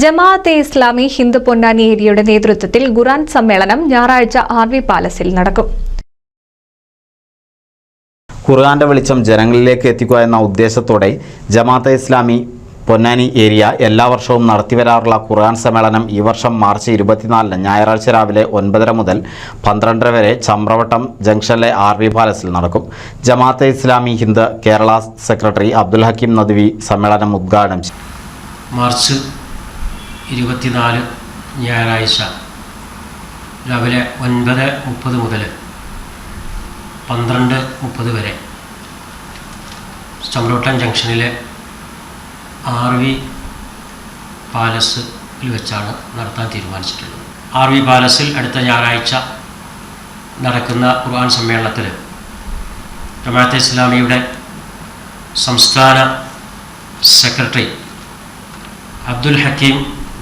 ജമാഅത്തെ ഇസ്ലാമി ഹിന്ദു പൊന്നാനി ഏരിയയുടെ നേതൃത്വത്തിൽ ഖുർആൻ സമ്മേളനം ഞായറാഴ്ച ആർവി പാലസിൽ നടക്കും. ഖുർആന്റെ വെളിച്ചം ജനങ്ങളിലേക്ക് എത്തിക്കുക എന്ന ഉദ്ദേശത്തോടെ ജമാഅത്തെ ഇസ്ലാമി പൊന്നാനി ഏരിയ എല്ലാ വർഷവും നടത്തിവരാറുള്ള ഖുർആൻ സമ്മേളനം ഈ വർഷം മാർച്ച് 24 ഞായറാഴ്ച രാവിലെ 9:30 മുതൽ 12:30 വരെ ചമ്രവട്ടം ജംഗ്ഷനിലെ ആർവി പാലസിൽ നടക്കും. ജമാഅത്തെ ഇസ്ലാമി ഹിന്ദ് കേരള സെക്രട്ടറി അബ്ദുൽ ഹക്കീം നദ്വി സമ്മേളനം ഉദ്ഘാടനം ചെയ്തു. മാർച്ച് 24 ഞായറാഴ്ച രാവിലെ 9:30 മുതൽ 12:30 വരെ ചമ്രവട്ടം ജംഗ്ഷനിലെ ആർവി പാലസിൽ വെച്ചാണ് നടത്താൻ തീരുമാനിച്ചിട്ടുള്ളത്. ആർവി പാലസിൽ അടുത്ത ഞായറാഴ്ച നടക്കുന്ന ഖുർആൻ സമ്മേളനത്തിൽ ജമാഅത്തെ ഇസ്ലാമിയുടെ സംസ്ഥാന സെക്രട്ടറി അബ്ദുൽ ഹക്കീം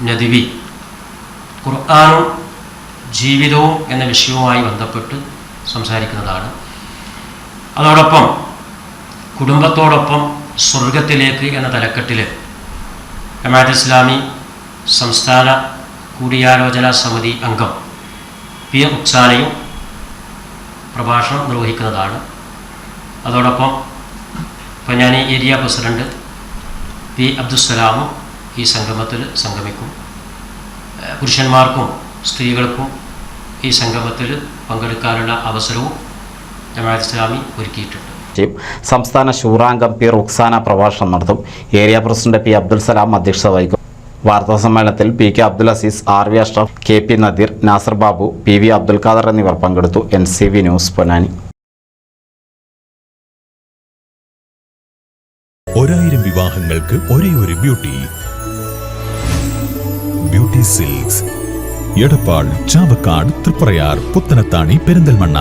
നദ്വി ഖുർആനും ജീവിതവും എന്ന വിഷയവുമായി ബന്ധപ്പെട്ട് സംസാരിക്കുന്നതാണ്. അതോടൊപ്പം കുടുംബത്തോടൊപ്പം സ്വർഗത്തിലേക്ക് എന്ന തലക്കെട്ടിൽ ജമാഅത്തെ ഇസ്ലാമി സംസ്ഥാന കൂടിയാലോചനാ സമിതി അംഗം പി റുക്സാനയും പ്രഭാഷണം നിർവഹിക്കുന്നതാണ്. അതോടൊപ്പം പൊന്നാനി ഏരിയ പ്രസിഡന്റ് പി അബ്ദുസ്സലാമും ഈ സംഗമത്തിൽ സംഗമിക്കും. പുരുഷന്മാർക്കും സ്ത്രീകൾക്കും ഈ സംഗമത്തിൽ പങ്കെടുക്കാനുള്ള അവസരവും ജമാഅത്തെ ഇസ്ലാമി ഒരുക്കിയിട്ടുണ്ട്. സംസ്ഥാന ശൂറാംഗം പി റുക്സാന പ്രഭാഷണം നടത്തും. Area president P Abdul Salam അധ്യക്ഷത വഹിക്കും. വാർത്താ സമ്മേളനത്തിൽ P K Abdul Aziz, R V Ashraf, K P Nadeer, Nasar Babu, P V Abdul Khader എന്നിവർ പങ്കെടുത്തു. NCV news Ponnani. 1000 വിവാഹങ്ങൾക്ക് ഒരേ ഒരു ബ്യൂട്ടി സിൽക്സ്, എടപ്പാൾ, ചാവക്കാട്, തൃപ്രയാർ, പുത്തനത്താണി, പെരിന്തൽമണ്ണ.